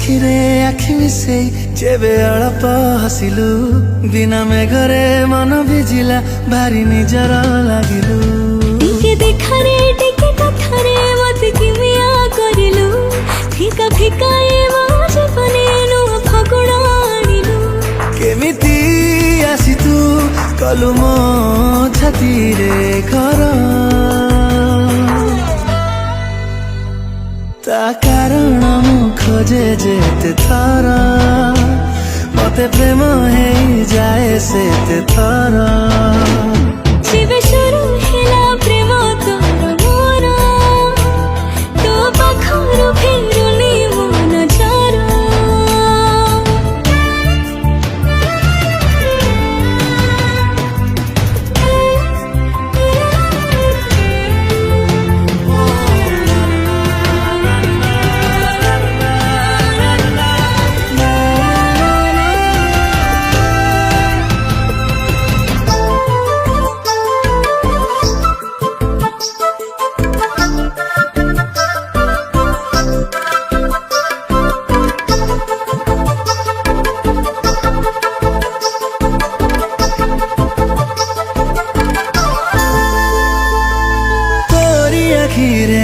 ଆଖିରେ ଆଖି ମିଶେଇ ଯେବେ ଅଳପ ହସିଲୁ, ବିନା ମେଘରେ ମନ ଭିଜିଲା, ଭାରି ନିଜର ଲାଗିଲୁ। ଟିକେ ଦେଖାରେ ଟିକେ କଥାରେ ମତେ କିମିଆ କରିଲୁ, ଫିକା ଫିକା ଏ ମୋ ଜୀବନେ ନୂଆ ଫଗୁଣ ଆଣିଲୁ। କେମିତି ଆସି ତୁ କଲୁ ମୋ ଛାତିରେ ଘର, ତା କାରଣ ମୁଁ ଖୋଜେ ଯେତେ ଥର, ମତେ ପ୍ରେମ ହେଇଯାଏ ସେତେ ଥର। ଯେବେ शुरू ହେଲା ପ୍ରେମ ତୋର ମୋର, ତୋ ପାଖରୁ ଫେରୁନି ମୋ ନଜର। ଆଖିରେ